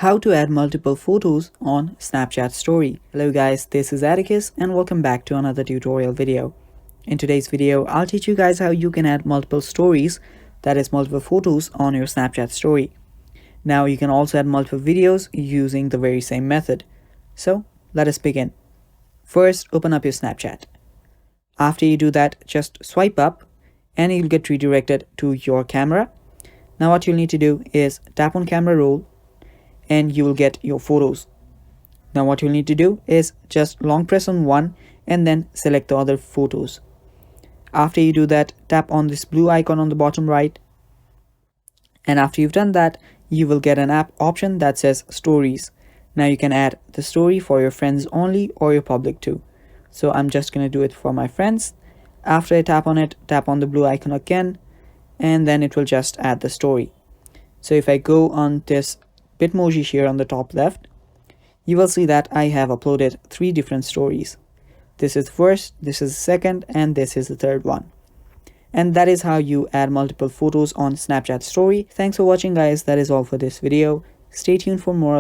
How to add multiple photos on Snapchat Story. Hello guys, this is Atticus and welcome back to another tutorial video. In today's video, I'll teach you guys how you can add multiple stories, that is multiple photos on your Snapchat Story. Now you can also add multiple videos using the very same method. So let us begin. First, open up your Snapchat. After you do that, just swipe up and you'll get redirected to your camera. Now what you'll need to do is tap on camera roll and you will get your photos. Now what you'll need to do is just long press on one and then select the other photos. After you do that, tap on this blue icon on the bottom right, and after you've done that, you will get an app option that says stories. Now you can add the story for your friends only or your public too. So I'm just going to do it for my friends. After I tap on it, tap on the blue icon again, and then it will just add the story. So if I go on this Bitmoji here on the top left, you will see that I have uploaded 3 different stories. This is first, this is second, and this is the third one. And that is how you add multiple photos on Snapchat Story. Thanks for watching guys, that is all for this video. Stay tuned for more